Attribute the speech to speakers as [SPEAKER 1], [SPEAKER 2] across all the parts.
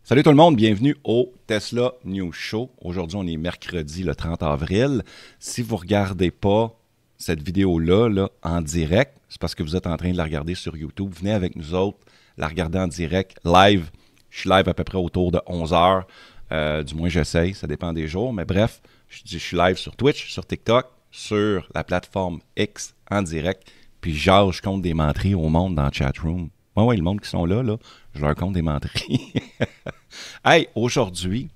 [SPEAKER 1] Salut tout le monde, bienvenue au Tesla News Show. Aujourd'hui, on est mercredi le 30 avril. Si vous ne regardez pas cette vidéo-là en direct, c'est parce que vous êtes en train de la regarder sur YouTube. Venez avec nous autres, la regarder en direct, live. Je suis live à peu près autour de 11 heures. Du moins, j'essaye, ça dépend des jours. Mais bref, je suis live sur Twitch, sur TikTok, sur la plateforme X en direct. Puis je compte des menteries au monde dans le chatroom. Oui, le monde qui sont là, je leur compte des menteries. Hey, aujourd'hui,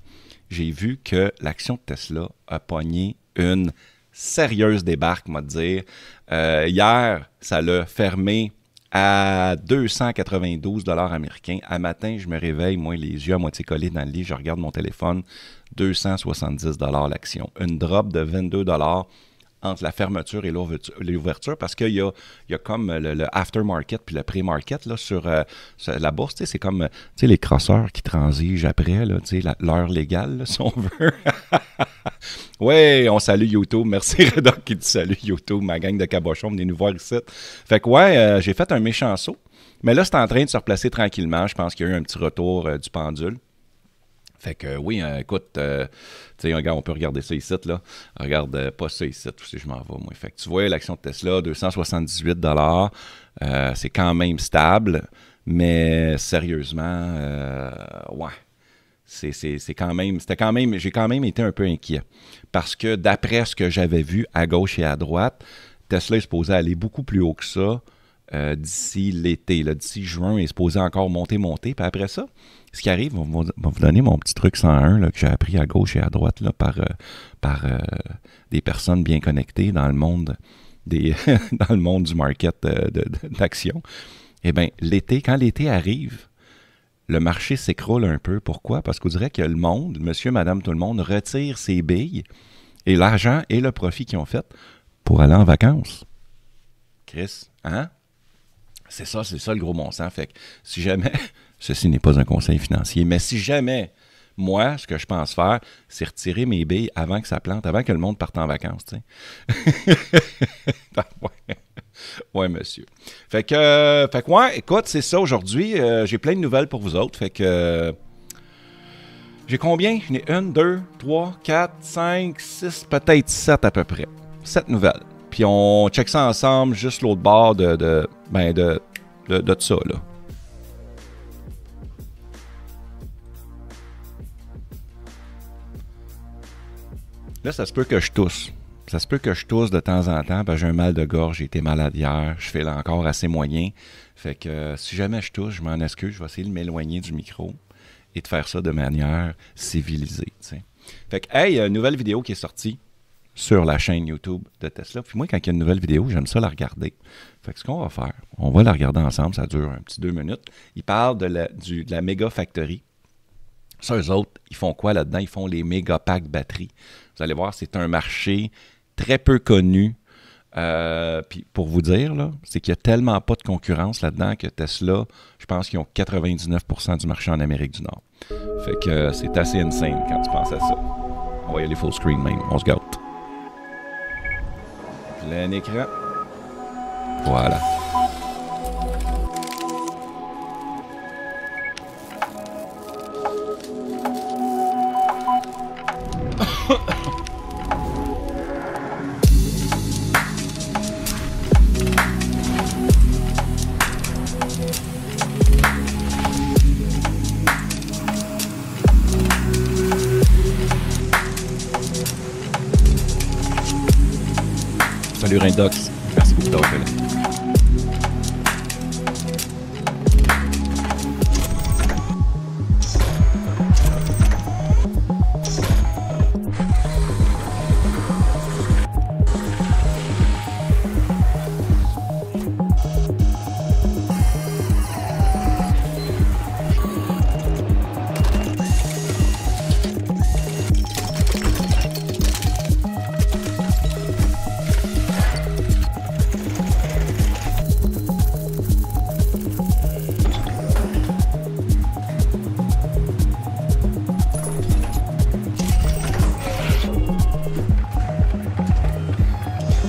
[SPEAKER 1] j'ai vu que l'action de Tesla a pogné une sérieuse débarque, on va dire. Hier, ça l'a fermé à 292 $ américains. À matin, je me réveille, moi, les yeux à moitié collés dans le lit, je regarde mon téléphone, 270 $ l'action. Une drop de 22 $ entre la fermeture et l'ouverture, parce qu'il y a comme le aftermarket puis le pré-market là, sur la bourse. C'est comme les crosseurs qui transigent après, l'heure légale, là, si on veut. Oui, on salue YouTube. Merci Redoc qui dit salut YouTube, ma gang de cabochons, venez nous voir ici. Fait que j'ai fait un méchant saut, mais là, c'est en train de se replacer tranquillement. Je pense qu'il y a eu un petit retour du pendule. Fait que oui, écoute, tu sais, regarde, on peut regarder ça ici, là. Regarde pas ça ici, où je m'en vais, moi. Fait que tu vois, l'action de Tesla, 278 $, c'est quand même stable, mais sérieusement, ouais. C'était quand même, j'ai quand même été un peu inquiet. Parce que d'après ce que j'avais vu à gauche et à droite, Tesla est supposé aller beaucoup plus haut que ça d'ici l'été. D'ici juin, il est supposé encore monter. Puis après ça, ce qui arrive, on va vous donner mon petit truc 101 là, que j'ai appris à gauche et à droite là, par des personnes bien connectées dans le monde dans le monde du market d'action. Eh bien, quand l'été arrive, le marché s'écroule un peu. Pourquoi? Parce qu'on dirait que le monde, monsieur, madame, tout le monde, retire ses billes et l'argent et le profit qu'ils ont fait pour aller en vacances. Chris, hein? C'est ça le gros bon sens. Fait que si jamais, ceci n'est pas un conseil financier, mais si jamais, moi, ce que je pense faire, c'est retirer mes billes avant que ça plante, avant que le monde parte en vacances, tu sais. Ouais, monsieur. Fait que ouais, écoute, c'est ça aujourd'hui. J'ai plein de nouvelles pour vous autres. Fait que j'ai combien? J'en ai 1, 2, 3, 4, 5, 6, peut-être 7 à peu près. 7 nouvelles. Puis on check ça ensemble, juste l'autre bord de ça, là. Là, ça se peut que je tousse. Ça se peut que je tousse de temps en temps, parce que j'ai un mal de gorge, j'ai été malade hier, je fais là encore assez moyen. Fait que si jamais je tousse, je m'en excuse, je vais essayer de m'éloigner du micro et de faire ça de manière civilisée, t'sais. Fait que, hey, nouvelle vidéo qui est sortie sur la chaîne YouTube de Tesla. Puis moi, quand il y a une nouvelle vidéo, j'aime ça la regarder. Fait que ce qu'on va faire, on va la regarder ensemble, ça dure un petit 2 minutes. Ils parlent de la Mega Factory. Ça, eux autres, ils font quoi là-dedans? Ils font les méga packs batteries. Vous allez voir, c'est un marché très peu connu. Puis pour vous dire, là, c'est qu'il n'y a tellement pas de concurrence là-dedans que Tesla, je pense qu'ils ont 99% du marché en Amérique du Nord. Fait que c'est assez insane quand tu penses à ça. On va y aller full screen même, on se gâte. Plein écran. Voilà. Salut Rindox, merci beaucoup d'avoir fait là.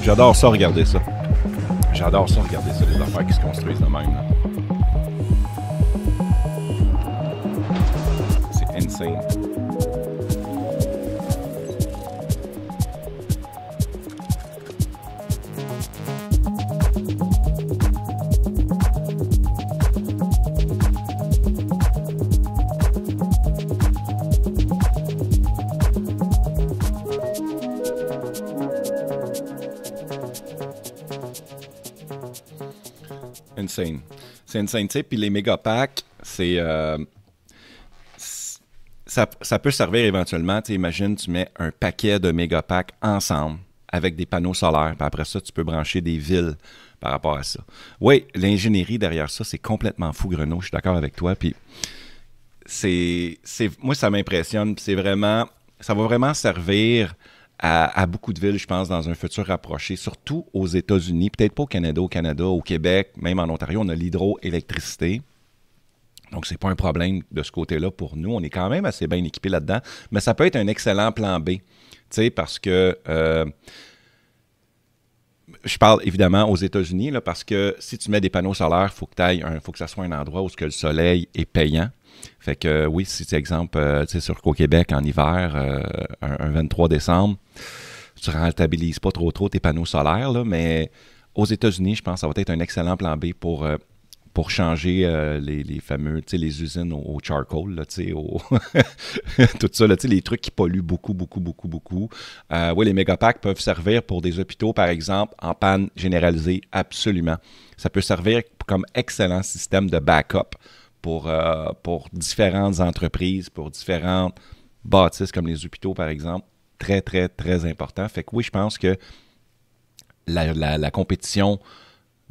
[SPEAKER 1] J'adore ça, regarder ça. J'adore ça, regarder ça, les affaires qui se construisent de même. insane. Insane. C'est insane, tu sais. Puis les Megapacks, ça peut servir éventuellement. Tu sais, imagine, tu mets un paquet de Megapacks ensemble avec des panneaux solaires. Puis après ça, tu peux brancher des villes par rapport à ça. Oui, l'ingénierie derrière ça, c'est complètement fou, Greno. Je suis d'accord avec toi. Puis moi, ça m'impressionne. Puis ça va vraiment servir à beaucoup de villes, je pense, dans un futur rapproché, surtout aux États-Unis, peut-être pas au Canada, au Québec, même en Ontario, on a l'hydroélectricité. Donc, c'est pas un problème de ce côté-là pour nous. On est quand même assez bien équipés là-dedans, mais ça peut être un excellent plan B, tu sais, parce que je parle évidemment aux États-Unis, là, parce que si tu mets des panneaux solaires, faut que ça soit un endroit où le soleil est payant. Fait que oui, si tu exemple, tu sais, sur qu'au Québec, en hiver, un 23 décembre, tu ne rentabilises pas trop tes panneaux solaires, là, mais aux États-Unis, je pense que ça va être un excellent plan B pour changer les fameux, tu sais, les usines au charcoal, là, tu sais, tout ça, là, tu sais, les trucs qui polluent beaucoup. Oui, les Megapacks peuvent servir pour des hôpitaux, par exemple, en panne généralisée, absolument. Ça peut servir comme excellent système de backup pour différentes entreprises, pour différentes bâtisses comme les hôpitaux, par exemple. Très, très, très important. Fait que oui, je pense que la compétition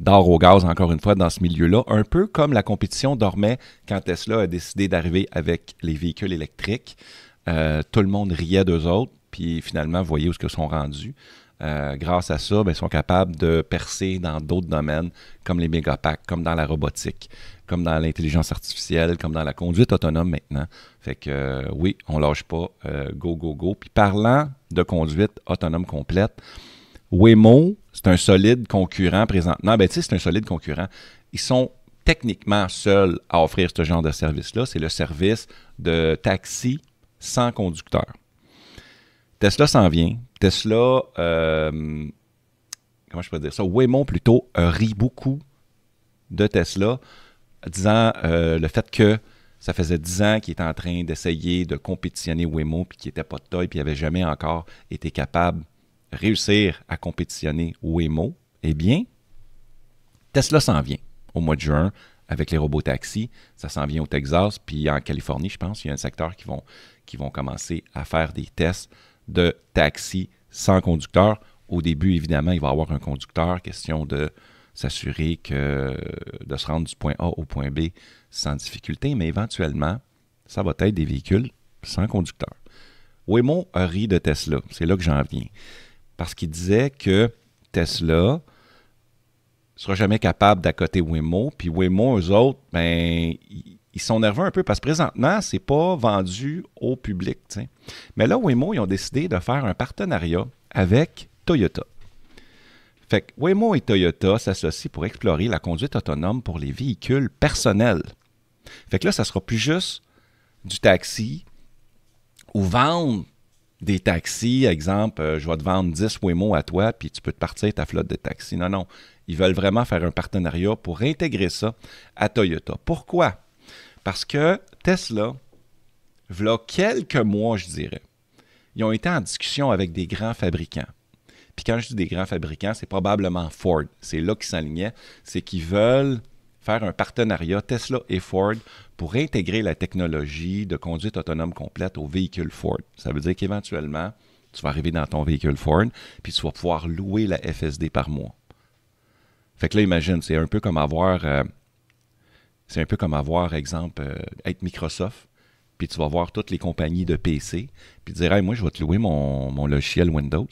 [SPEAKER 1] d'or au gaz, encore une fois, dans ce milieu-là, un peu comme la compétition dormait quand Tesla a décidé d'arriver avec les véhicules électriques. Tout le monde riait d'eux autres, puis finalement, vous voyez où ils sont rendus. Grâce à ça, ils sont capables de percer dans d'autres domaines, comme les Megapacks, comme dans la robotique, comme dans l'intelligence artificielle, comme dans la conduite autonome maintenant. Fait que oui, on lâche pas, go. Puis parlant de conduite autonome complète, Waymo, c'est un solide concurrent présentement. Ben, tu sais, c'est un solide concurrent. Ils sont techniquement seuls à offrir ce genre de service-là. C'est le service de taxi sans conducteur. Tesla s'en vient. Tesla, comment je peux dire ça? Waymo, plutôt, rit beaucoup de Tesla, disant le fait que ça faisait 10 ans qu'il était en train d'essayer de compétitionner Waymo, puis qu'il n'était pas de taille, puis qu'il n'avait jamais encore été capable réussir à compétitionner Waymo, eh bien, Tesla s'en vient au mois de juin avec les robots taxis. Ça s'en vient au Texas, puis en Californie, je pense, il y a un secteur qui vont commencer à faire des tests de taxis sans conducteur. Au début, évidemment, il va y avoir un conducteur, question de s'assurer de se rendre du point A au point B sans difficulté, mais éventuellement, ça va être des véhicules sans conducteur. Waymo a ri de Tesla, c'est là que j'en viens. Parce qu'il disait que Tesla ne sera jamais capable d'accoter Waymo. Puis Waymo, eux autres, ils sont nerveux un peu parce que présentement, ce n'est pas vendu au public. T'sais. Mais là, Waymo, ils ont décidé de faire un partenariat avec Toyota. Fait que Waymo et Toyota s'associent pour explorer la conduite autonome pour les véhicules personnels. Fait que là, ça ne sera plus juste du taxi ou vendre des taxis, exemple, je vais te vendre 10 Waymo à toi, puis tu peux te partir ta flotte de taxis. Non. Ils veulent vraiment faire un partenariat pour intégrer ça à Toyota. Pourquoi? Parce que Tesla, v'là quelques mois, je dirais, ils ont été en discussion avec des grands fabricants. Puis quand je dis des grands fabricants, c'est probablement Ford. C'est là qu'ils s'alignaient. C'est qu'ils veulent faire un partenariat, Tesla et Ford, pour intégrer la technologie de conduite autonome complète aux véhicules Ford. Ça veut dire qu'éventuellement, tu vas arriver dans ton véhicule Ford, puis tu vas pouvoir louer la FSD par mois. Fait que là, imagine, c'est un peu comme avoir, exemple, être Microsoft, puis tu vas voir toutes les compagnies de PC, puis dire, hey, moi, je vais te louer mon logiciel Windows,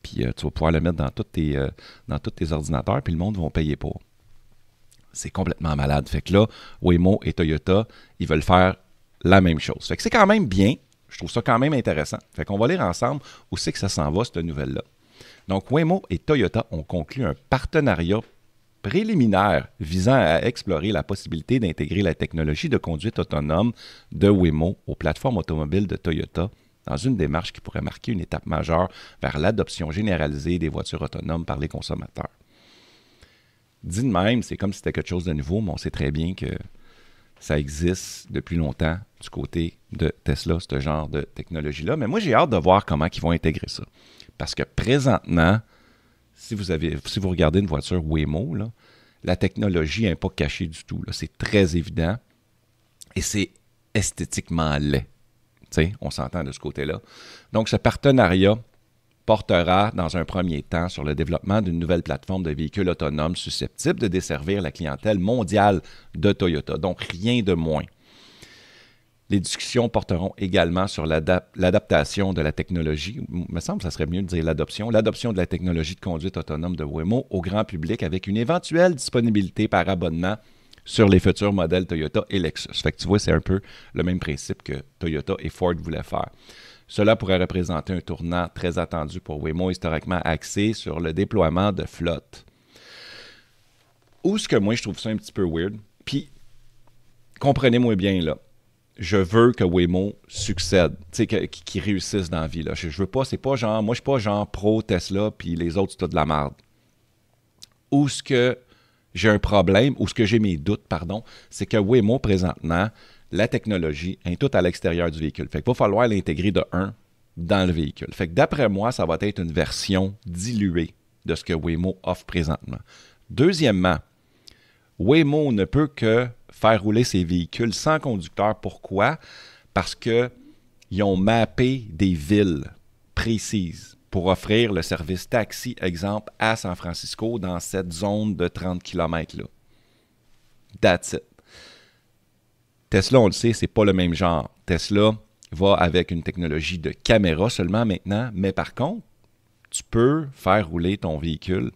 [SPEAKER 1] puis tu vas pouvoir le mettre dans tous tes ordinateurs, puis le monde va payer pour. C'est complètement malade. Fait que là, Waymo et Toyota, ils veulent faire la même chose. Fait que c'est quand même bien. Je trouve ça quand même intéressant. Fait qu'on va lire ensemble où c'est que ça s'en va, cette nouvelle-là. Donc, Waymo et Toyota ont conclu un partenariat préliminaire visant à explorer la possibilité d'intégrer la technologie de conduite autonome de Waymo aux plateformes automobiles de Toyota dans une démarche qui pourrait marquer une étape majeure vers l'adoption généralisée des voitures autonomes par les consommateurs. Dit de même, c'est comme si c'était quelque chose de nouveau, mais on sait très bien que ça existe depuis longtemps du côté de Tesla, ce genre de technologie-là. Mais moi, j'ai hâte de voir comment ils vont intégrer ça. Parce que présentement, si vous regardez une voiture Waymo, là, la technologie n'est pas cachée du tout. Là. C'est très évident et c'est esthétiquement laid. T'sais, on s'entend de ce côté-là. Donc, ce partenariat portera dans un premier temps sur le développement d'une nouvelle plateforme de véhicules autonomes susceptible de desservir la clientèle mondiale de Toyota. Donc, rien de moins. Les discussions porteront également sur l'adaptation de la technologie. Il me semble que ça serait mieux de dire l'adoption de la technologie de conduite autonome de Waymo au grand public avec une éventuelle disponibilité par abonnement sur les futurs modèles Toyota et Lexus. Fait que tu vois, c'est un peu le même principe que Toyota et Ford voulaient faire. Cela pourrait représenter un tournant très attendu pour Waymo, historiquement axé sur le déploiement de flotte. Où ce que moi, je trouve ça un petit peu weird, puis comprenez-moi bien, là, je veux que Waymo succède, qu'il réussisse dans la vie. Là. Je veux pas, c'est pas genre, moi, je suis pas genre pro Tesla, puis les autres, c'est tout de la merde. Où ce que j'ai un problème, ou ce que j'ai mes doutes, pardon, c'est que Waymo, présentement, la technologie est toute à l'extérieur du véhicule. Fait qu'il va falloir l'intégrer de un dans le véhicule. Fait que d'après moi, ça va être une version diluée de ce que Waymo offre présentement. Deuxièmement, Waymo ne peut que faire rouler ses véhicules sans conducteur. Pourquoi? Parce qu'ils ont mappé des villes précises pour offrir le service taxi, exemple, à San Francisco, dans cette zone de 30 km-là. That's it. Tesla, on le sait, c'est pas le même genre. Tesla va avec une technologie de caméra seulement maintenant, mais par contre, tu peux faire rouler ton véhicule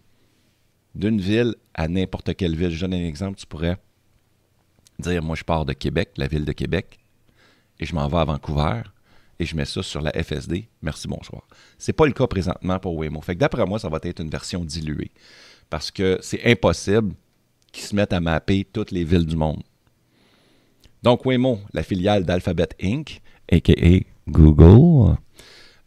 [SPEAKER 1] d'une ville à n'importe quelle ville. Je donne un exemple, tu pourrais dire, moi je pars de Québec, la ville de Québec, et je m'en vais à Vancouver, et je mets ça sur la FSD. Merci, bonsoir. C'est pas le cas présentement pour Waymo. Fait que d'après moi, ça va être une version diluée. Parce que c'est impossible qu'ils se mettent à mapper toutes les villes du monde. Donc, Waymo, la filiale d'Alphabet Inc., a.k.a. Google,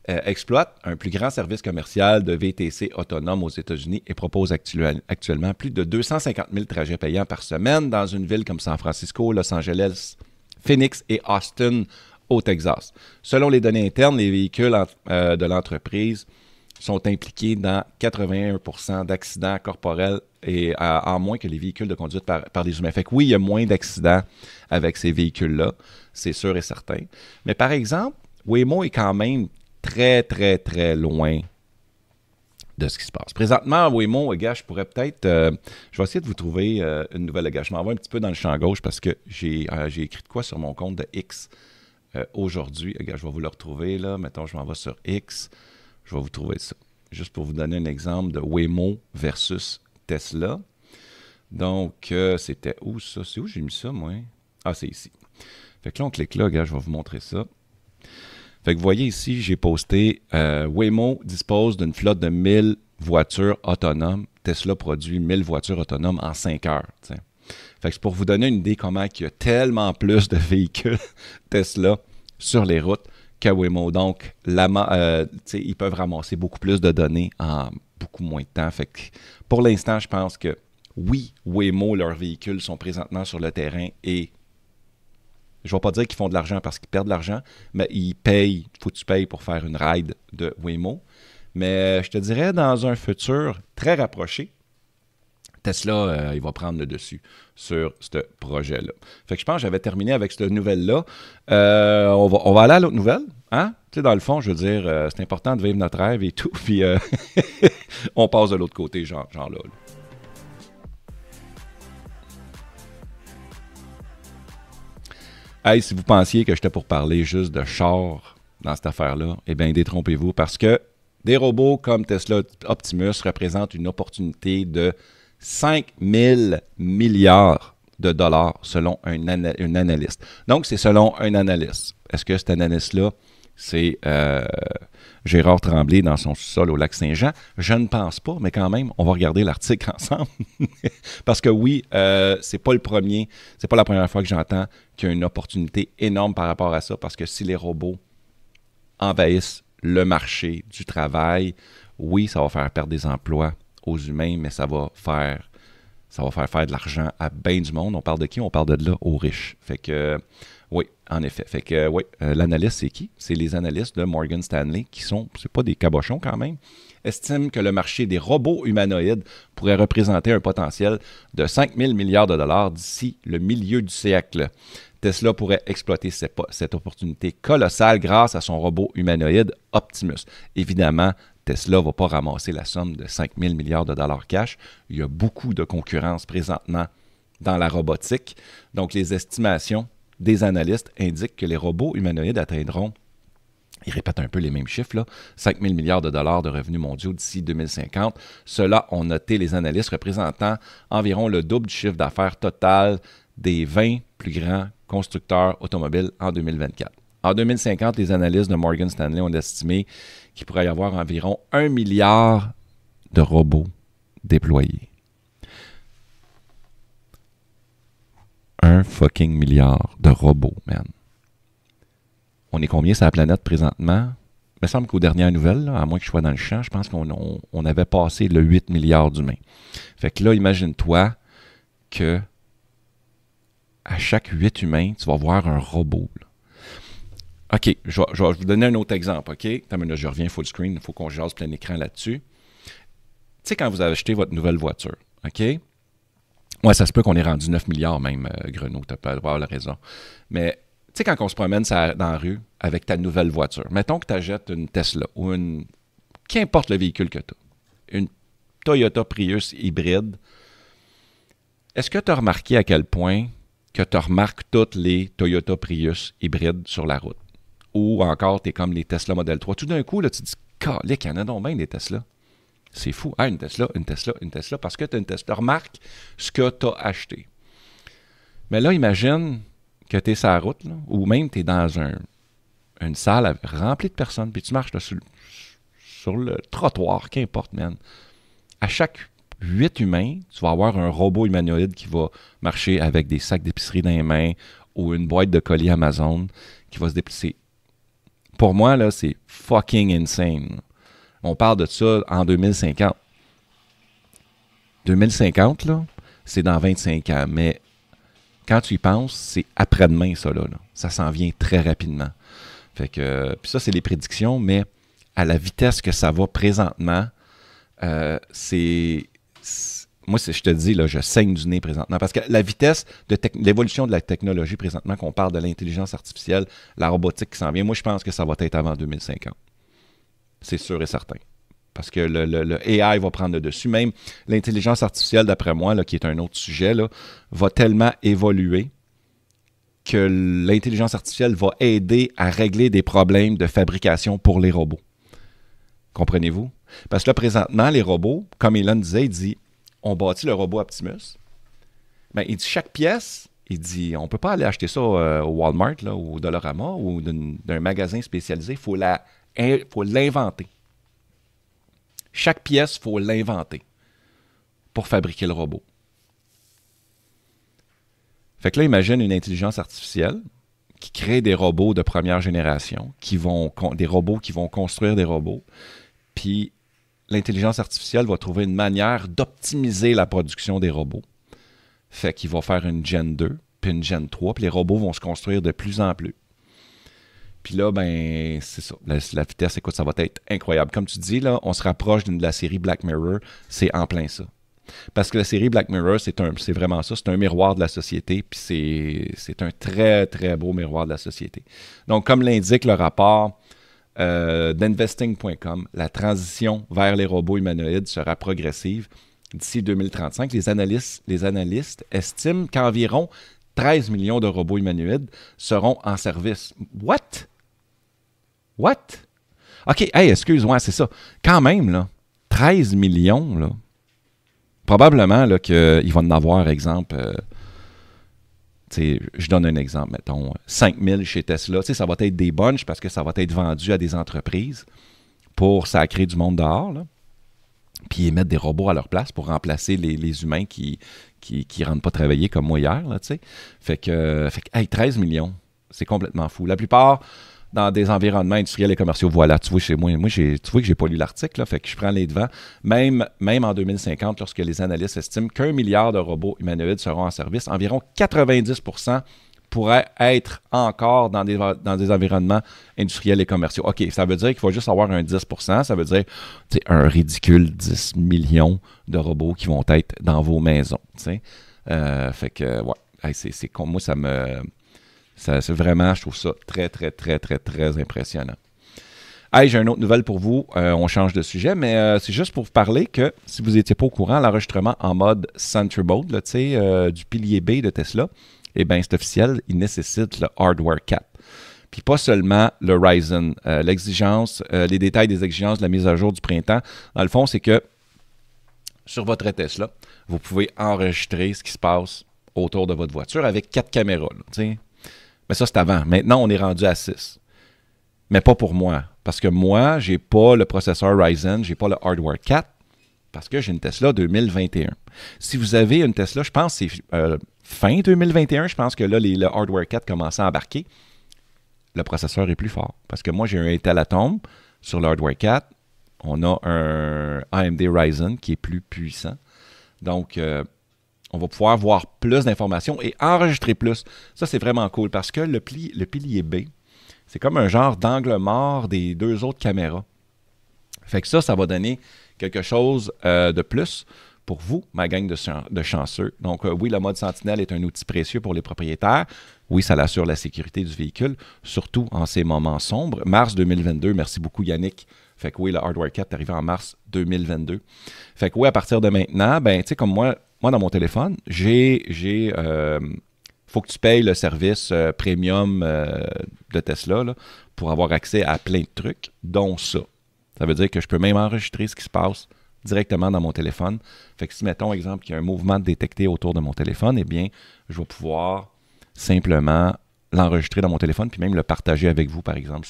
[SPEAKER 1] exploite un plus grand service commercial de VTC autonome aux États-Unis et propose actuellement plus de 250 000 trajets payants par semaine dans une ville comme San Francisco, Los Angeles, Phoenix et Austin, au Texas. Selon les données internes, les véhicules de l'entreprise sont impliqués dans 81% d'accidents corporels et en moins que les véhicules de conduite par des humains. Fait que oui, il y a moins d'accidents avec ces véhicules-là, c'est sûr et certain. Mais par exemple, Waymo est quand même très, très, très loin de ce qui se passe. Présentement, Waymo, gars, je pourrais peut-être... je vais essayer de vous trouver une nouvelle, gars. Je m'en vais un petit peu dans le champ gauche parce que j'ai écrit de quoi sur mon compte de X aujourd'hui. Gars, je vais vous le retrouver, là. Mettons, je m'en vais sur X. Je vais vous trouver ça. Juste pour vous donner un exemple de Waymo versus Tesla. Donc, c'était où ça? C'est où j'ai mis ça, moi? Ah, c'est ici. Fait que là, on clique là, gars, je vais vous montrer ça. Fait que vous voyez ici, j'ai posté Waymo dispose d'une flotte de 1000 voitures autonomes. Tesla produit 1000 voitures autonomes en 5 heures. T'sais. Fait que c'est pour vous donner une idée comment il y a tellement plus de véhicules Tesla sur les routes qu'à Waymo. Donc, ils peuvent ramasser beaucoup plus de données en beaucoup moins de temps. Fait que pour l'instant, je pense que oui, Waymo, leurs véhicules sont présentement sur le terrain et je ne vais pas dire qu'ils font de l'argent parce qu'ils perdent de l'argent, mais ils payent, il faut que tu payes pour faire une ride de Waymo. Mais je te dirais, dans un futur très rapproché, Tesla, il va prendre le dessus sur ce projet-là. Fait que je pense que j'avais terminé avec cette nouvelle-là. On va aller à l'autre nouvelle. Hein? Tu sais, dans le fond, je veux dire, c'est important de vivre notre rêve et tout. Puis on passe de l'autre côté, genre là. Hey, si vous pensiez que j'étais pour parler juste de char dans cette affaire-là, eh bien, détrompez-vous parce que des robots comme Tesla Optimus représentent une opportunité de 5 000 milliards de dollars selon un analyste. Donc, c'est selon un analyste. Est-ce que cet analyste-là c'est Gérard Tremblay dans son sous-sol au Lac-Saint-Jean. Je ne pense pas, mais quand même, on va regarder l'article ensemble. Parce que oui, c'est pas la première fois que j'entends qu'il y a une opportunité énorme par rapport à ça, parce que si les robots envahissent le marché du travail, oui, ça va faire perdre des emplois aux humains, mais ça va faire de l'argent à bien du monde. On parle de qui? On parle de là aux riches. Fait que, oui, en effet. Fait que, oui, l'analyste, c'est qui? C'est les analystes de Morgan Stanley qui sont, c'est pas des cabochons quand même, estiment que le marché des robots humanoïdes pourrait représenter un potentiel de 5 000 milliards de dollars d'ici le milieu du siècle. Tesla pourrait exploiter cette opportunité colossale grâce à son robot humanoïde Optimus. Évidemment, Tesla ne va pas ramasser la somme de 5 000 milliards de dollars cash. Il y a beaucoup de concurrence présentement dans la robotique. Donc, les estimations des analystes indiquent que les robots humanoïdes atteindront, ils répètent un peu les mêmes chiffres, là, 5 000 milliards de dollars de revenus mondiaux d'ici 2050. Cela ont noté les analystes représentant environ le double du chiffre d'affaires total des 20 plus grands constructeurs automobiles en 2024. En 2050, les analystes de Morgan Stanley ont estimé qu'il pourrait y avoir environ 1 milliard de robots déployés. 1 fucking milliard de robots, man. On est combien sur la planète présentement? Il me semble qu'aux dernières nouvelles, là, à moins que je sois dans le champ, je pense qu'on avait passé le 8 milliards d'humains. Fait que là, imagine-toi que à chaque 8 humains, tu vas voir un robot. Là. OK, je vais vous donner un autre exemple, OK? Attends, là, je reviens full screen, il faut qu'on jase plein écran là-dessus. Tu sais, quand vous avez acheté votre nouvelle voiture, OK? Ouais, ça se peut qu'on ait rendu 9 milliards même, Grenaud, tu peux avoir la raison. Mais, tu sais, quand on se promène dans la rue avec ta nouvelle voiture, mettons que tu achètes une Tesla ou qu'importe le véhicule que tu as, une Toyota Prius hybride, est-ce que tu as remarqué à quel point que tu remarques toutes les Toyota Prius hybrides sur la route? Ou encore, tu es comme les Tesla Model 3. Tout d'un coup, là, tu te dis, calique, il y en a donc bien des Tesla. C'est fou. Ah, une Tesla, parce que tu as une Tesla. Remarque ce que tu as acheté. Mais là, imagine que tu es sur la route, là, ou même tu es dans une salle remplie de personnes, puis tu marches là, sur le trottoir, qu'importe, man. À chaque 8 humains, tu vas avoir un robot humanoïde qui va marcher avec des sacs d'épicerie dans les mains ou une boîte de colis Amazon qui va se déplacer. Pour moi, là, c'est fucking insane. On parle de ça en 2050. 2050, là, c'est dans 25 ans. Mais quand tu y penses, c'est après-demain, ça, là. Ça s'en vient très rapidement. Fait que, puis ça, c'est les prédictions, mais à la vitesse que ça va présentement, moi, je te dis, là, je saigne du nez présentement. Parce que la vitesse de l'évolution de la technologie présentement, qu'on parle de l'intelligence artificielle, la robotique qui s'en vient, moi, je pense que ça va être avant 2050. C'est sûr et certain. Parce que le AI va prendre le dessus. Même l'intelligence artificielle, d'après moi, là, qui est un autre sujet, là, va tellement évoluer que l'intelligence artificielle va aider à régler des problèmes de fabrication pour les robots. Comprenez-vous? Parce que là, présentement, les robots, comme Elon disait, il dit, on bâtit le robot Optimus. Ben, il dit, chaque pièce, il dit, on ne peut pas aller acheter ça au Walmart là, ou au Dollarama ou d'un magasin spécialisé. Il faut l'inventer. Chaque pièce, il faut l'inventer pour fabriquer le robot. Fait que là, imagine une intelligence artificielle qui crée des robots de première génération, des robots qui vont construire des robots, puis l'intelligence artificielle va trouver une manière d'optimiser la production des robots. Fait qu'il va faire une Gen 2, puis une Gen 3, puis les robots vont se construire de plus en plus. Puis là, ben, c'est ça. La vitesse, écoute, ça va être incroyable. Comme tu dis, là, on se rapproche de la série Black Mirror. C'est en plein ça. Parce que la série Black Mirror, c'est vraiment ça. C'est un miroir de la société. Puis c'est un très, très beau miroir de la société. Donc, comme l'indique le rapport d'investing.com, la transition vers les robots humanoïdes sera progressive d'ici 2035. Les analystes estiment qu'environ 13 millions de robots humanoïdes seront en service. What? OK, hey, excuse-moi, c'est ça. Quand même, là, 13 millions, là, probablement là, qu'il va en avoir, exemple, Je donne un exemple, mettons, 5000 chez Tesla. Ça va être des bunches parce que ça va être vendu à des entreprises pour sacrer du monde dehors, là. Puis ils mettent des robots à leur place pour remplacer les humains qui rentrent pas travailler comme moi hier, là, tu sais. Fait que hey, 13 millions, c'est complètement fou. La plupart dans des environnements industriels et commerciaux, voilà, tu vois, chez moi, tu vois que j'ai pas lu l'article, là, fait que je prends les devants. Même en 2050, lorsque les analystes estiment qu'1 milliard de robots humanoïdes seront en service, environ 90% pourraient être encore dans des environnements industriels et commerciaux. OK, ça veut dire qu'il faut juste avoir un 10%, ça veut dire un ridicule 10 millions de robots qui vont être dans vos maisons. Fait que, ouais, hey, moi, c'est vraiment, je trouve ça très, très, très, très, très impressionnant. Hey, j'ai une autre nouvelle pour vous. On change de sujet, mais c'est juste pour vous parler que, si vous n'étiez pas au courant, l'enregistrement en mode Thunderbolt, du pilier B de Tesla, eh bien, c'est officiel, il nécessite le hardware cap. Puis pas seulement le Ryzen. L'exigence, les détails des exigences de la mise à jour du printemps, dans le fond, c'est que sur votre Tesla, vous pouvez enregistrer ce qui se passe autour de votre voiture avec 4 caméras. Mais ça, c'est avant. Maintenant, on est rendu à 6. Mais pas pour moi. Parce que moi, j'ai pas le processeur Ryzen, j'ai pas le hardware cap, parce que j'ai une Tesla 2021. Si vous avez une Tesla, je pense que c'est fin 2021, je pense que là, le hardware 4 commence à embarquer. Le processeur est plus fort. Parce que moi, j'ai un Intel Atom sur le hardware 4. On a un AMD Ryzen qui est plus puissant. Donc, on va pouvoir voir plus d'informations et enregistrer plus. Ça, c'est vraiment cool parce que le pilier B, c'est comme un genre d'angle mort des deux autres caméras. Fait que ça va donner quelque chose de plus pour vous, ma gang de chanceux. Donc, oui, le mode Sentinelle est un outil précieux pour les propriétaires. Oui, ça assure la sécurité du véhicule, surtout en ces moments sombres. Mars 2022, merci beaucoup Yannick. Fait que oui, le hardware 4 est arrivé en mars 2022. Fait que oui, à partir de maintenant, ben, tu sais, comme moi, dans mon téléphone, faut que tu payes le service premium de Tesla là, pour avoir accès à plein de trucs, dont ça. Ça veut dire que je peux même enregistrer ce qui se passe directement dans mon téléphone. Fait que si, mettons, exemple, qu'il y a un mouvement détecté autour de mon téléphone, eh bien, je vais pouvoir simplement l'enregistrer dans mon téléphone puis même le partager avec vous, par exemple,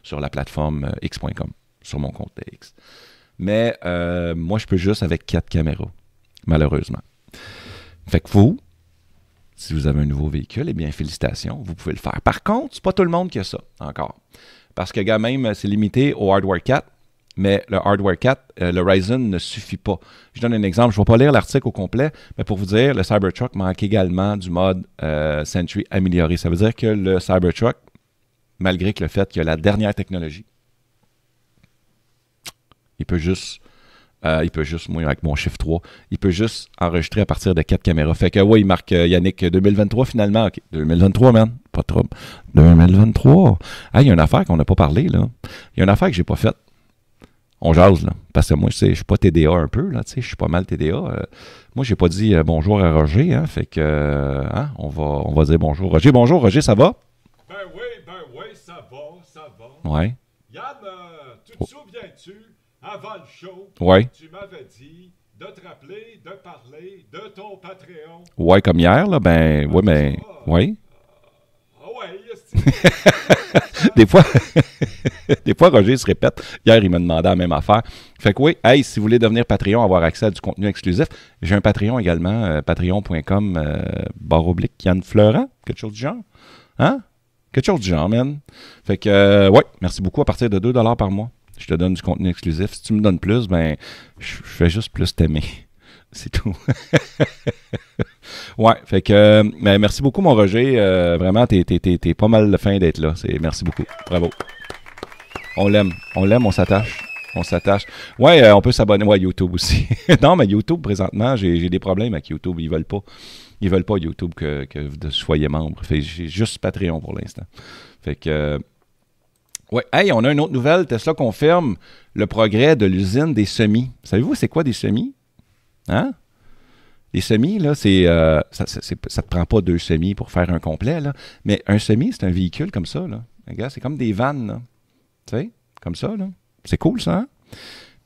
[SPEAKER 1] sur la plateforme x.com, sur mon compte de X. Mais moi, je peux juste avec 4 caméras, malheureusement. Fait que vous, si vous avez un nouveau véhicule, eh bien, félicitations, vous pouvez le faire. Par contre, c'est pas tout le monde qui a ça, encore. Parce que, même, c'est limité au hardware 4, mais le hardware 4, le Ryzen ne suffit pas. Je donne un exemple, je ne vais pas lire l'article au complet, mais pour vous dire, le Cybertruck manque également du mode Sentry amélioré. Ça veut dire que le Cybertruck, malgré que le fait qu'il a la dernière technologie, il peut juste, moi avec mon chiffre 3, il peut juste enregistrer à partir de 4 caméras. Fait que oui, il marque Yannick 2023 finalement. OK, 2023, man, pas de trouble. 2023. Ah, il y a une affaire qu'on n'a pas parlé, là. Il y a une affaire que j'ai pas faite. On jase, là. Parce que moi, je suis pas TDA un peu, là, tu sais, je suis pas mal TDA. Moi, j'ai pas dit bonjour à Roger, hein, fait que, on va dire bonjour. Bonjour, Roger, ça va?
[SPEAKER 2] Ben oui, ça va.
[SPEAKER 1] Ouais.
[SPEAKER 2] Yann, tu te souviens-tu, avant le show,
[SPEAKER 1] Ouais.
[SPEAKER 2] tu m'avais dit de te rappeler, de parler de ton Patreon.
[SPEAKER 1] Ouais, comme hier, là, ben, oui, mais, ouais. Des fois, Roger se répète. Hier, il m'a demandé la même affaire. Fait que oui, hey, si vous voulez devenir Patreon, avoir accès à du contenu exclusif, j'ai un Patreon également, patreon.com, / Yann Fleurant, quelque chose du genre. Hein? Quelque chose du genre, man. Fait que, ouais, merci beaucoup. À partir de 2$ par mois, je te donne du contenu exclusif. Si tu me donnes plus, ben, je fais juste plus t'aimer. C'est tout. Ouais, fait que merci beaucoup, mon Roger. Vraiment, t'es pas mal fin d'être là. Merci beaucoup. Bravo. On l'aime, on s'attache. Ouais, on peut s'abonner à YouTube aussi. Non, mais YouTube, présentement, j'ai des problèmes avec YouTube. Ils veulent pas YouTube que vous soyez membre. Fait j'ai juste Patreon pour l'instant. Fait que ouais, hey, on a une autre nouvelle. Tesla confirme le progrès de l'usine des semis. Savez-vous c'est quoi des semis? Hein? Les semis, là, ça te prend pas 2 semis pour faire un complet, là. Mais un semi, c'est un véhicule comme ça, là. Regarde, c'est comme des vannes, là. Tu sais, comme ça, là. C'est cool, ça, hein?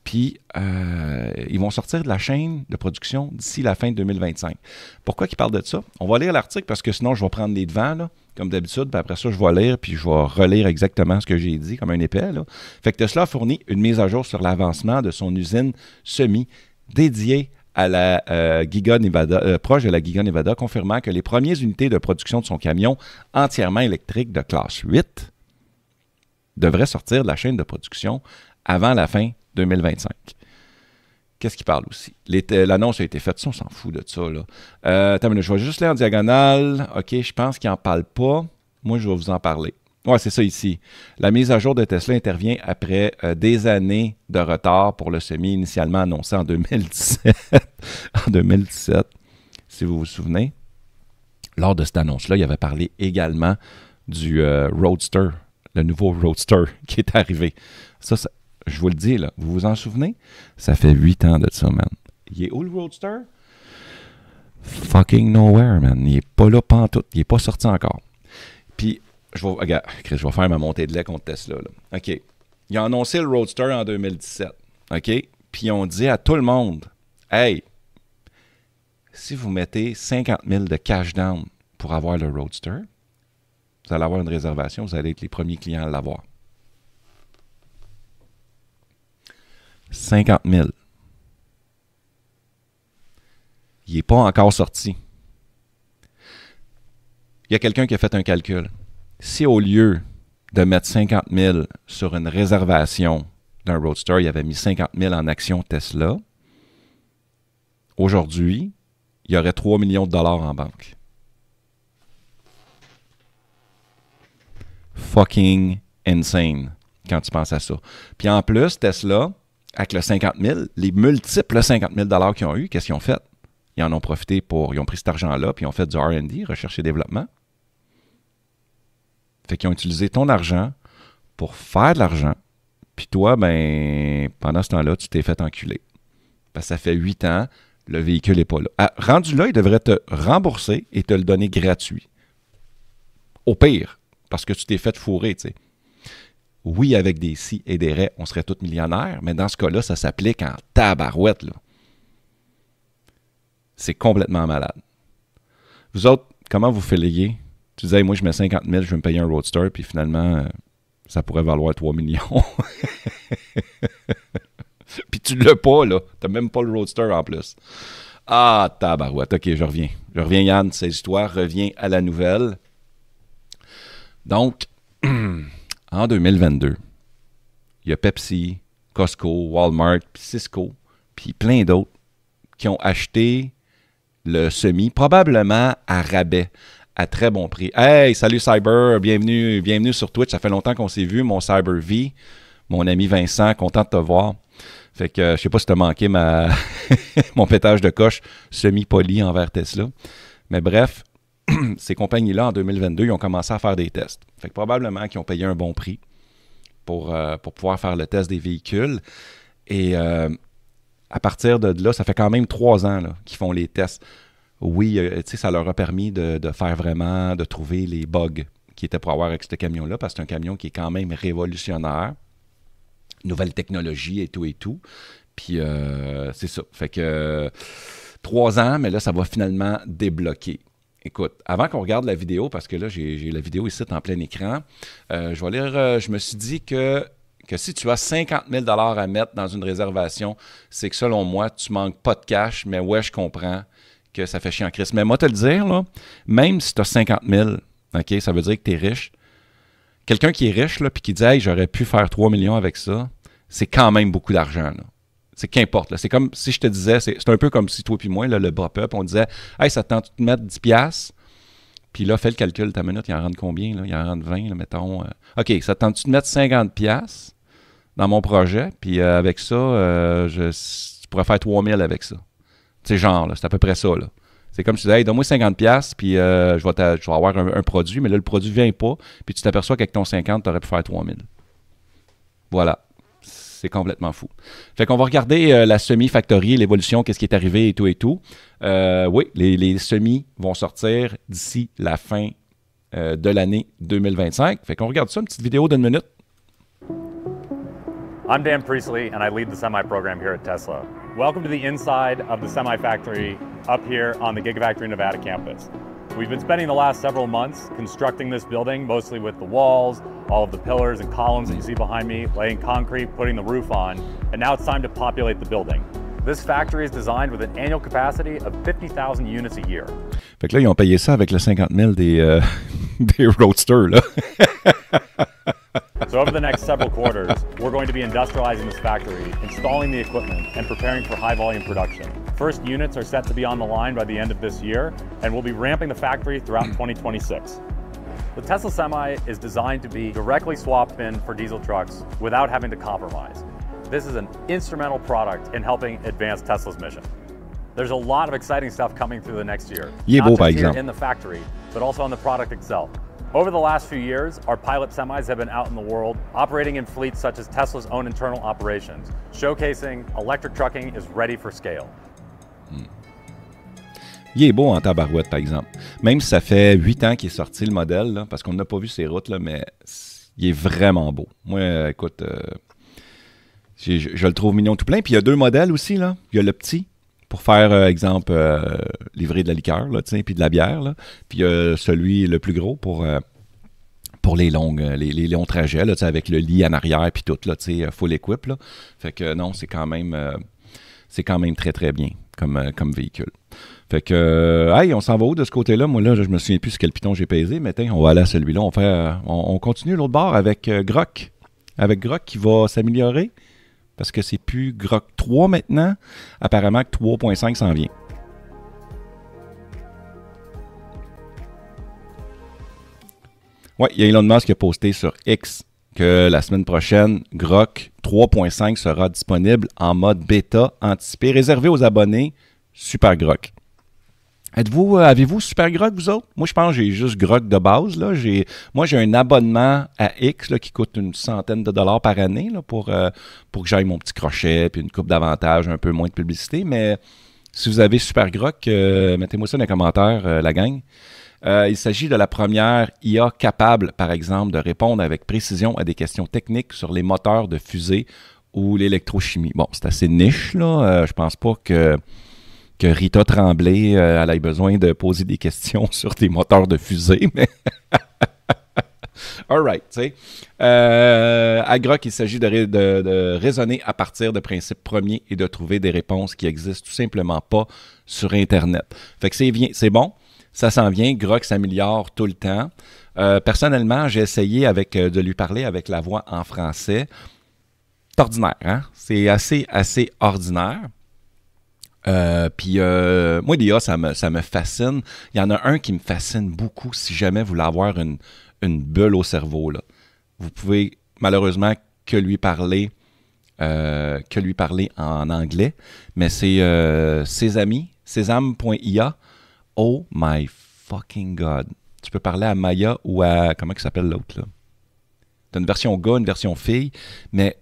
[SPEAKER 1] Puis, ils vont sortir de la chaîne de production d'ici la fin de 2025. Pourquoi ils parlent de ça? On va lire l'article parce que sinon, je vais prendre les devants, là, comme d'habitude. Puis après ça, je vais lire, puis je vais relire exactement ce que j'ai dit, comme un épais. Là. Fait que Tesla a fourni une mise à jour sur l'avancement de son usine semi dédiée à la Giga Nevada, proche de la Giga Nevada, confirmant que les premières unités de production de son camion entièrement électrique de classe 8 devraient sortir de la chaîne de production avant la fin 2025. Qu'est-ce qu'il parle aussi? L'annonce a été faite, ça, on s'en fout de ça. Là. Je vais juste lire en diagonale. OK, je pense qu'il n'en parle pas. Moi, je vais vous en parler. Oui, c'est ça ici. La mise à jour de Tesla intervient après des années de retard pour le semi initialement annoncé en 2017. En 2017, si vous vous souvenez. Lors de cette annonce-là, il avait parlé également du Roadster, le nouveau Roadster qui est arrivé. Ça, je vous le dis, là, vous vous en souvenez? Ça fait 8 ans de ça, man. Il est où le Roadster? Fucking nowhere, man. Il est pas là pantoute. Il est pas sorti encore. Puis, je vais faire ma montée de lait contre Tesla. Là. OK. Ils ont annoncé le Roadster en 2017. OK? Puis, ils ont dit à tout le monde, « Hey, si vous mettez 50 000 de cash down pour avoir le Roadster, vous allez avoir une réservation, vous allez être les premiers clients à l'avoir. » 50 000. Il n'est pas encore sorti. Il y a quelqu'un qui a fait un calcul. Si au lieu de mettre 50 000 sur une réservation d'un Roadster, il avait mis 50 000 en actions Tesla, aujourd'hui, il y aurait 3 millions de dollars en banque. Fucking insane quand tu penses à ça. Puis en plus, Tesla, avec le 50 000, les multiples 50 000 dollars qu'ils ont eu, qu'est-ce qu'ils ont fait? Ils en ont profité ils ont pris cet argent-là, puis ils ont fait du R&D, recherche et développement. Fait qu'ils ont utilisé ton argent pour faire de l'argent, puis toi, ben, pendant ce temps-là, tu t'es fait enculer. Parce que ça fait 8 ans, le véhicule n'est pas là. Rendu là, il devrait te rembourser et te le donner gratuit. Au pire, parce que tu t'es fait fourrer, tu sais. Oui, avec des si et des raies, on serait tous millionnaires, mais dans ce cas-là, ça s'applique en tabarouette, là. C'est complètement malade. Vous autres, comment vous fêliez? Tu disais, hey, moi, je mets 50 000, je vais me payer un Roadster, puis finalement, ça pourrait valoir 3 millions. Puis tu l'as pas, là. T'as même pas le Roadster en plus. Ah, tabarouette. OK, je reviens. Je reviens, Yann, ces histoires. Reviens à la nouvelle. Donc, en 2022, il y a Pepsi, Costco, Walmart, puis Cisco, puis plein d'autres qui ont acheté le semi, probablement à rabais, à très bon prix. Hey, salut Cyber, bienvenue sur Twitch. Ça fait longtemps qu'on s'est vu, mon Cyber V, mon ami Vincent, content de te voir. Fait que je sais pas si tu as manqué mon pétage de coche semi-poli envers Tesla. Mais bref, ces compagnies-là, en 2022, ils ont commencé à faire des tests. Fait que probablement qu'ils ont payé un bon prix pour pouvoir faire le test des véhicules. Et à partir de là, ça fait quand même 3 ans là, qu'ils font les tests. Oui, ça leur a permis de faire vraiment, de trouver les bugs qui étaient pour avoir avec ce camion-là, parce que c'est un camion qui est quand même révolutionnaire. Nouvelle technologie et tout. Puis c'est ça. Fait que 3 ans, mais là, ça va finalement débloquer. Écoute, avant qu'on regarde la vidéo, parce que là, j'ai la vidéo ici en plein écran, je vais lire, je me suis dit que si tu as 50 000 $ à mettre dans une réservation, c'est que selon moi, tu manques pas de cash, mais ouais, je comprends que ça fait chier en crise. Mais moi, te le dire, là, même si tu as 50 000, OK, ça veut dire que tu es riche. Quelqu'un qui est riche, là, puis qui dit « Hey, j'aurais pu faire 3 millions avec ça », c'est quand même beaucoup d'argent, là. C'est qu'importe, là. C'est comme si je te disais, c'est un peu comme si toi puis moi, là, le bras up, on disait « Hey, ça te tente de te mettre 10$? » Puis là, fais le calcul, ta minute, il en rentre combien, là? Il en rentre 20, là, mettons. OK, ça te tente de te mettre 50$ dans mon projet, puis avec ça, tu pourrais faire 3000 avec ça. C'est genre, là, c'est à peu près ça, là. C'est comme si tu disais, hey, donne-moi 50$, puis je vais avoir un produit, mais là, le produit ne vient pas, puis tu t'aperçois qu'avec ton 50, tu aurais pu faire 3000. Voilà. C'est complètement fou. Fait qu'on va regarder la semi-factory, l'évolution, qu'est-ce qui est arrivé et tout. Oui, les semis vont sortir d'ici la fin de l'année 2025. Fait qu'on regarde ça, une petite vidéo d'1 minute.
[SPEAKER 3] I'm Dan Priestley, and I lead the Semi program here at Tesla. Welcome to the inside of the Semi factory up here on the Gigafactory Nevada campus. We've been spending the last several months constructing this building, mostly with the walls, all of the pillars and columns that you see behind me, laying concrete, putting the roof on, and now it's time to populate the building. This factory is designed with an annual capacity of 50,000 units a year.
[SPEAKER 1] Fait que là, ils ont payé ça avec le 50 000 des Roadsters, là.
[SPEAKER 3] So over the next several quarters, we're going to be industrializing this factory, installing the equipment, and preparing for high volume production. First units are set to be on the line by the end of this year, and we'll be ramping the factory throughout 2026. The Tesla Semi is designed to be directly swapped in for diesel trucks without having to compromise. This is an instrumental product in helping advance Tesla's mission. There's a lot of exciting stuff coming through the next year, not just here in the factory, but also on the product itself. Over the last few years, our pilot semis have been out in the world, operating in fleets such as Tesla's own internal operations, showcasing electric trucking is ready for scale.
[SPEAKER 1] Il est beau en tabarouette, par exemple. Même si ça fait 8 ans qu'il est sorti, le modèle, là, parce qu'on n'a pas vu ses routes, là, mais il est vraiment beau. Moi, écoute, je le trouve mignon tout plein. Puis il y a 2 modèles aussi, là. Il y a le petit, pour faire, exemple, livrer de la liqueur, là, puis de la bière. Là. Puis il y a celui le plus gros pour les longs trajets, là, avec le lit en arrière, puis tout, là, full equip. Là. Fait que non, c'est quand même très, très bien comme véhicule. Fait que, hey, on s'en va où de ce côté-là? Moi, là, je me souviens plus sur quel piton j'ai pesé, mais on va aller à celui-là. On continue l'autre bord avec Grok. Avec Grok qui va s'améliorer. Parce que c'est plus Grok 3 maintenant. Apparemment que 3.5 s'en vient. Ouais, il y a Elon Musk qui a posté sur X que la semaine prochaine, Grok 3.5 sera disponible en mode bêta anticipé, réservé aux abonnés Super Grok. Avez-vous Super Grok, vous autres? Moi, je pense que j'ai juste Grok de base. Là. Moi, j'ai un abonnement à X là, qui coûte une centaine de dollars par année là, pour que j'aille mon petit crochet puis une coupe d'avantages, un peu moins de publicité. Mais si vous avez Super Grok, mettez-moi ça dans les commentaires, la gang. Il s'agit de la première IA capable, par exemple, de répondre avec précision à des questions techniques sur les moteurs de fusée ou l'électrochimie. Bon, c'est assez niche, là. Je pense pas que Rita Tremblay elle ait besoin de poser des questions sur des moteurs de fusée, mais all right, tu sais. À Grok, il s'agit de raisonner à partir de principes premiers et de trouver des réponses qui existent tout simplement pas sur Internet. Fait que c'est bon, ça s'en vient, Grok s'améliore tout le temps. Personnellement, j'ai essayé de lui parler avec la voix en français. C'est ordinaire, hein? C'est assez ordinaire. Puis moi, l'IA, ça me fascine. Il y en a un qui me fascine beaucoup si jamais vous voulez avoir une bulle au cerveau. Là. Vous pouvez malheureusement que lui parler en anglais, mais c'est Sesame.ia. Oh my fucking God. Tu peux parler à Maya ou à... Comment il s'appelle l'autre, là? Tu as une version gars, une version fille, mais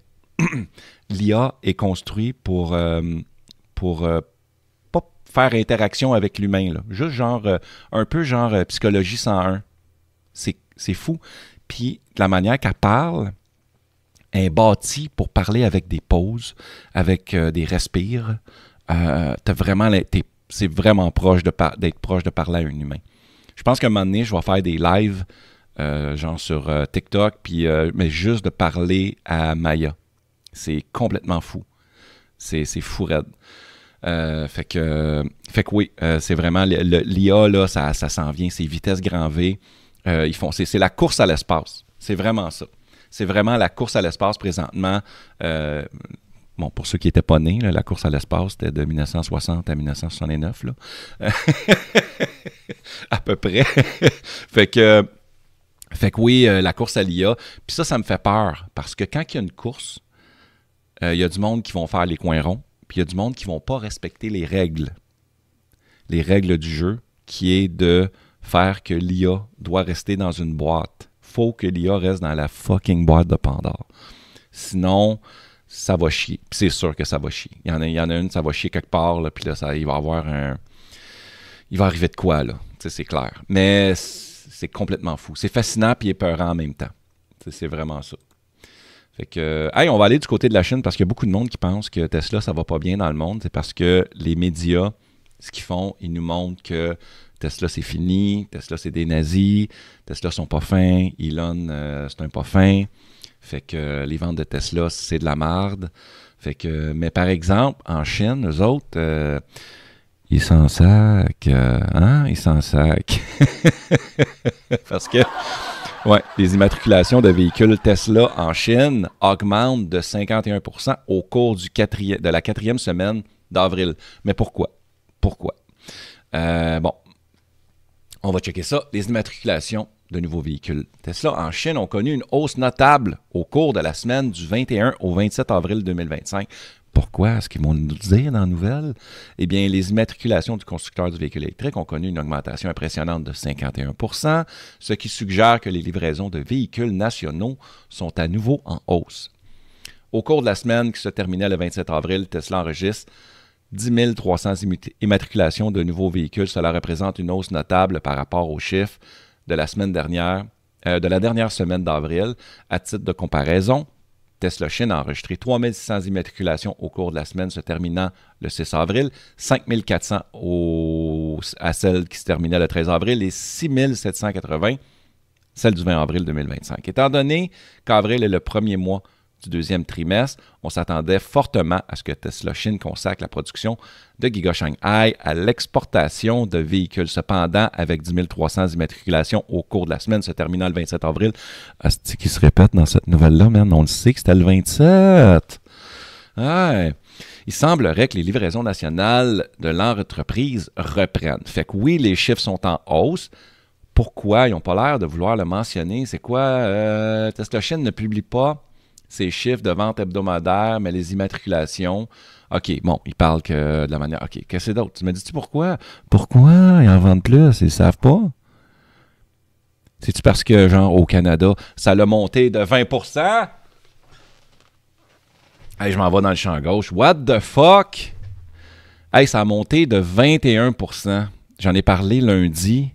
[SPEAKER 1] l'IA est construit pour pas faire interaction avec l'humain, là. Juste genre, un peu genre psychologie 101. C'est fou. Puis, de la manière qu'elle parle, elle est bâtie pour parler avec des pauses, avec des respires. C'est vraiment proche d'être proche de parler à un humain. Je pense qu'à un moment donné, je vais faire des lives, genre sur TikTok, puis, mais juste de parler à Maya. C'est complètement fou. C'est fou raide. Fait que oui, c'est vraiment l'IA, là, ça s'en vient, c'est vitesse grand V. C'est la course à l'espace. C'est vraiment ça. C'est vraiment la course à l'espace présentement. Bon, pour ceux qui n'étaient pas nés, là, la course à l'espace, c'était de 1960 à 1969, là. À peu près. Fait que oui, la course à l'IA. Puis ça me fait peur, parce que quand il y a une course, il y a du monde qui vont faire les coins ronds, puis il y a du monde qui ne vont pas respecter les règles du jeu, qui est de faire que l'IA doit rester dans une boîte. Faut que l'IA reste dans la fucking boîte de Pandore. Sinon, ça va chier. Puis c'est sûr que ça va chier. Il y en a une, ça va chier quelque part, là, puis là, il va arriver de quoi, là. Tu sais, c'est clair. Mais c'est complètement fou. C'est fascinant puis épeurant en même temps. C'est vraiment ça. Fait que, hey, on va aller du côté de la Chine parce qu'il y a beaucoup de monde qui pense que Tesla, ça va pas bien dans le monde. C'est parce que les médias, ce qu'ils font, ils nous montrent que Tesla, c'est fini, Tesla, c'est des nazis, Tesla sont pas fins, Elon, c'est un pas fin. Fait que les ventes de Tesla, c'est de la marde. Fait que, mais par exemple, en Chine, eux autres, ils s'en sacent, hein? Ils s'en sacent. Parce que, ouais, les immatriculations de véhicules Tesla en Chine augmentent de 51% au cours de la 4e semaine d'avril. Mais pourquoi? Pourquoi? Bon, on va checker ça. Les immatriculations de nouveaux véhicules Tesla en Chine ont connu une hausse notable au cours de la semaine du 21 au 27 avril 2025. Pourquoi? Est-ce qu'ils vont nous le dire dans la nouvelle? Eh bien, les immatriculations du constructeur du véhicule électrique ont connu une augmentation impressionnante de 51%, ce qui suggère que les livraisons de véhicules nationaux sont à nouveau en hausse. Au cours de la semaine qui se terminait le 27 avril, Tesla enregistre 10 300 immatriculations de nouveaux véhicules. Cela représente une hausse notable par rapport aux chiffres de la semaine dernière, de la dernière semaine d'avril. À titre de comparaison, Tesla Chine a enregistré 3 600 immatriculations au cours de la semaine se terminant le 6 avril, 5 400 à celle qui se terminait le 13 avril et 6 780 celle du 20 avril 2025. Étant donné qu'avril est le premier mois du deuxième trimestre, on s'attendait fortement à ce que Tesla Chine consacre la production de Giga Shanghai à l'exportation de véhicules. Cependant, avec 10 300 immatriculations au cours de la semaine se terminant le 27 avril, c'est qui se répète dans cette nouvelle-là, man, on le sait que c'était le 27. Ouais. Il semblerait que les livraisons nationales de l'entreprise reprennent. Fait que oui, les chiffres sont en hausse. Pourquoi? Ils n'ont pas l'air de vouloir le mentionner. C'est quoi? Tesla Chine ne publie pas ces chiffres de vente hebdomadaire, mais les immatriculations. OK, bon, ils parlent que de la manière. OK, qu'est-ce que c'est d'autre? Tu me dis-tu pourquoi? Pourquoi ils en vendent plus? Ils ne savent pas? C'est-tu parce que, genre, au Canada, ça l'a monté de 20%? Hey, je m'en vais dans le champ gauche. What the fuck? Hey, ça a monté de 21%. J'en ai parlé lundi.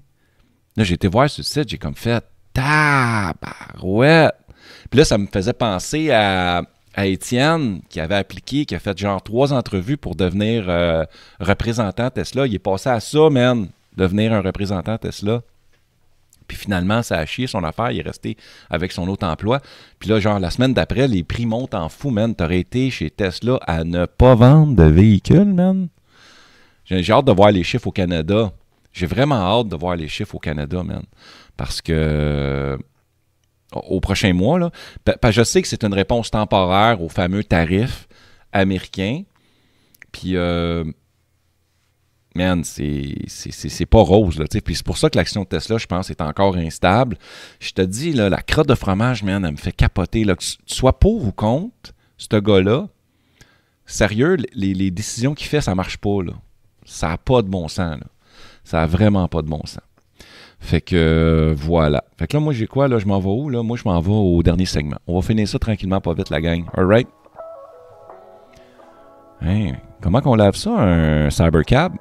[SPEAKER 1] Là, j'ai été voir sur le site, j'ai comme fait tabarouette. Puis là, ça me faisait penser à Étienne qui avait appliqué, qui a fait genre 3 entrevues pour devenir représentant Tesla. Il est passé à ça, man, devenir un représentant Tesla. Puis finalement, ça a chié son affaire. Il est resté avec son autre emploi. Puis là, genre, la semaine d'après, les prix montent en fou, man. T'aurais été chez Tesla à ne pas vendre de véhicules, man. J'ai hâte de voir les chiffres au Canada. J'ai vraiment hâte de voir les chiffres au Canada, man. Parce que au prochain mois, là, parce que je sais que c'est une réponse temporaire aux fameux tarifs américains. Puis, man, c'est pas rose, là, tu sais. Puis c'est pour ça que l'action de Tesla, je pense, est encore instable. Je te dis, là, la crotte de fromage, man, elle me fait capoter, là. Que tu sois pour ou contre ce gars-là, sérieux, les décisions qu'il fait, ça marche pas, là. Ça n'a pas de bon sens, là. Ça n'a vraiment pas de bon sens. Fait que voilà. Fait que là, moi, j'ai quoi, là? Je m'en vais où, là? Moi, je m'en vais au dernier segment. On va finir ça tranquillement, pas vite, la gang. All right? Hein, comment qu'on lave ça, un Cybercab?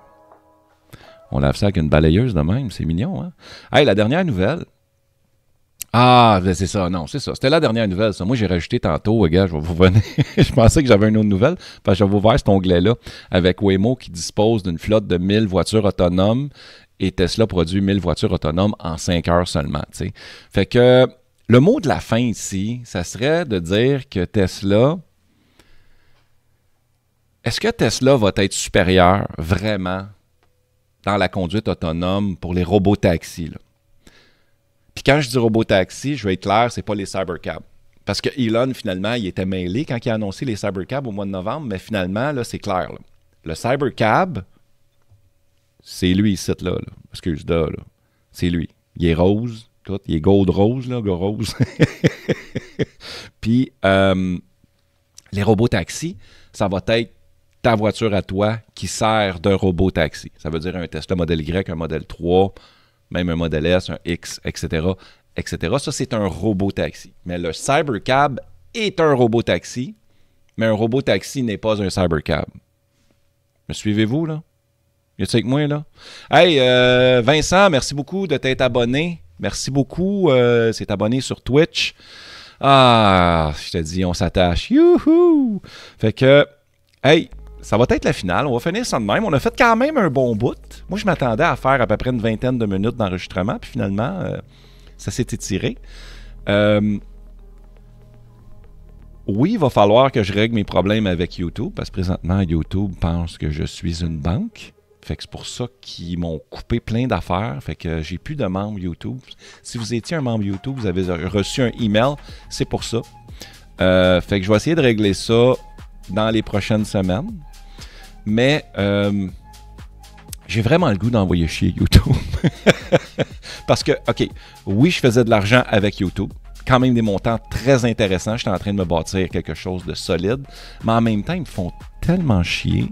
[SPEAKER 1] On lave ça avec une balayeuse de même. C'est mignon, hein? Hey, la dernière nouvelle. Ah, ben c'est ça. Non, c'est ça. C'était la dernière nouvelle, ça. Moi, j'ai rajouté tantôt, gars, je vais vous venir. Je pensais que j'avais une autre nouvelle. Parce que je vais vous voir cet onglet-là avec Waymo qui dispose d'une flotte de 1000 voitures autonomes. Et Tesla produit 1000 voitures autonomes en 5 heures seulement. T'sais. Fait que le mot de la fin ici, ça serait de dire que Tesla... Est-ce que Tesla va être supérieur vraiment dans la conduite autonome pour les robotaxis? Là? Puis quand je dis robotaxi, je vais être clair, c'est pas les Cybercab. Parce que Elon, finalement, il était mêlé quand il a annoncé les Cybercab au mois de novembre, mais finalement, là, c'est clair. Là. Le Cybercab... c'est lui ici, là. Excuse-moi, là. C'est lui. Il est rose, tout. Il est gold rose, là, go rose. Puis, les robotaxis, ça va être ta voiture à toi qui sert d'un robotaxi. Ça veut dire un Tesla Model Y, un Model 3, même un Model S, un X, etc., etc. Ça, c'est un robotaxi. Mais le Cybercab est un robotaxi, mais un robotaxi n'est pas un Cybercab. Me suivez-vous, là? Y a-tu avec moi, là? Hey, Vincent, merci beaucoup de t'être abonné. Merci beaucoup. C'est abonné sur Twitch. Ah, je te dis, on s'attache. Youhou! Fait que, hey, ça va être la finale. On va finir ça de même. On a fait quand même un bon bout. Moi, je m'attendais à faire à peu près une vingtaine de minutes d'enregistrement. Puis finalement, ça s'est étiré. Oui, il va falloir que je règle mes problèmes avec YouTube. Parce que présentement, YouTube pense que je suis une banque. Fait que c'est pour ça qu'ils m'ont coupé plein d'affaires. Fait que j'ai plus de membres YouTube. Si vous étiez un membre YouTube, vous avez reçu un email. C'est pour ça. Fait que je vais essayer de régler ça dans les prochaines semaines. Mais j'ai vraiment le goût d'envoyer chier YouTube. Parce que, OK, oui, je faisais de l'argent avec YouTube. Quand même des montants très intéressants. J'étais en train de me bâtir quelque chose de solide. Mais en même temps, ils me font tellement chier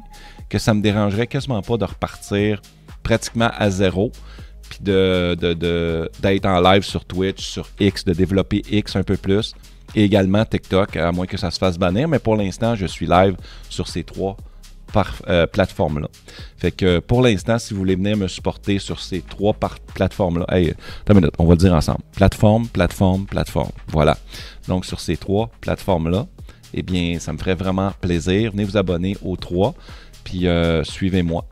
[SPEAKER 1] que ça me dérangerait quasiment pas de repartir pratiquement à zéro, puis d'être en live sur Twitch, sur X, de développer X un peu plus, et également TikTok, à moins que ça se fasse bannir, mais pour l'instant, je suis live sur ces trois plateformes-là. Fait que pour l'instant, si vous voulez venir me supporter sur ces trois plateformes-là, hey, attends une minute, on va le dire ensemble. Plateforme. Voilà. Donc, sur ces trois plateformes-là, eh bien, ça me ferait vraiment plaisir. Venez vous abonner aux trois. Puis suivez-moi.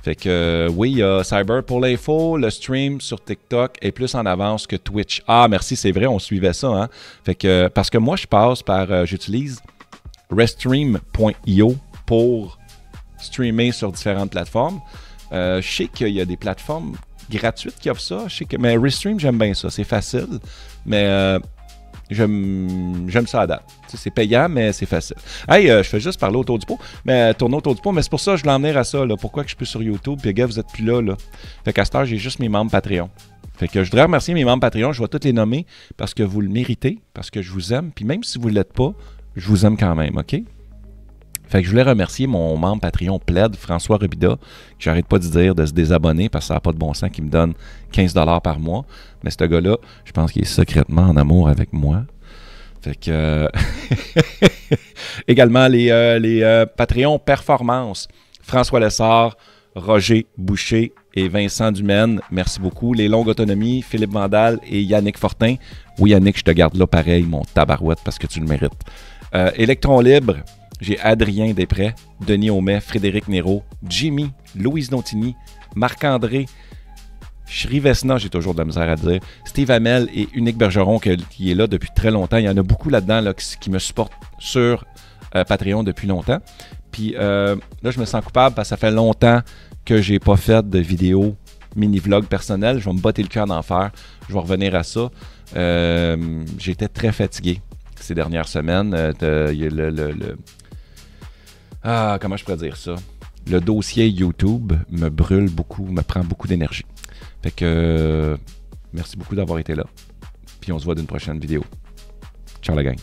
[SPEAKER 1] Fait que oui, il y a Cyber pour l'info, le stream sur TikTok est plus en avance que Twitch. Ah, merci, c'est vrai, on suivait ça. Hein? Fait que parce que moi, je passe par, j'utilise Restream.io pour streamer sur différentes plateformes. Je sais qu'il y a des plateformes gratuites qui offrent ça. Mais Restream, j'aime bien ça. C'est facile, mais j'aime ça à date. C'est payant, mais c'est facile. Hey, je fais juste parler autour du pot, tourner autour du pot, mais c'est pour ça que je voulais en venir à ça. Là. Pourquoi que je suis plus sur YouTube? Puis, gars, vous êtes plus là. Fait qu'à cette heure, j'ai juste mes membres Patreon. Fait que je voudrais remercier mes membres Patreon. Je vais tous les nommer parce que vous le méritez, parce que je vous aime. Puis même si vous ne l'êtes pas, je vous aime quand même, OK? Fait que je voulais remercier mon membre Patreon Plaid, François Robida, que j'arrête pas de dire de se désabonner parce que ça n'a pas de bon sens, qui me donne 15$ par mois. Mais ce gars-là, je pense qu'il est secrètement en amour avec moi. Fait que également les Patreons Performance, François Lessard, Roger Boucher et Vincent Dumaine, merci beaucoup. Les Longues Autonomies, Philippe Vandal et Yannick Fortin. Oui, Yannick, je te garde là pareil, mon tabarouette, parce que tu le mérites. Électron Libre, j'ai Adrien Després, Denis Aumet, Frédéric Néraud, Jimmy, Louise Nontini, Marc-André, Shrivesna, j'ai toujours de la misère à dire, Steve Hamel et Unique Bergeron qui est là depuis très longtemps. Il y en a beaucoup là-dedans là, qui me supportent sur Patreon depuis longtemps. Puis là, je me sens coupable parce que ça fait longtemps que j'ai pas fait de vidéo mini-vlog personnel. Je vais me botter le cœur d'en faire. Je vais revenir à ça. J'étais très fatigué ces dernières semaines. Comment je pourrais dire ça? Le dossier YouTube me brûle beaucoup, me prend beaucoup d'énergie. Fait que merci beaucoup d'avoir été là. Puis on se voit d'une prochaine vidéo. Ciao la gang.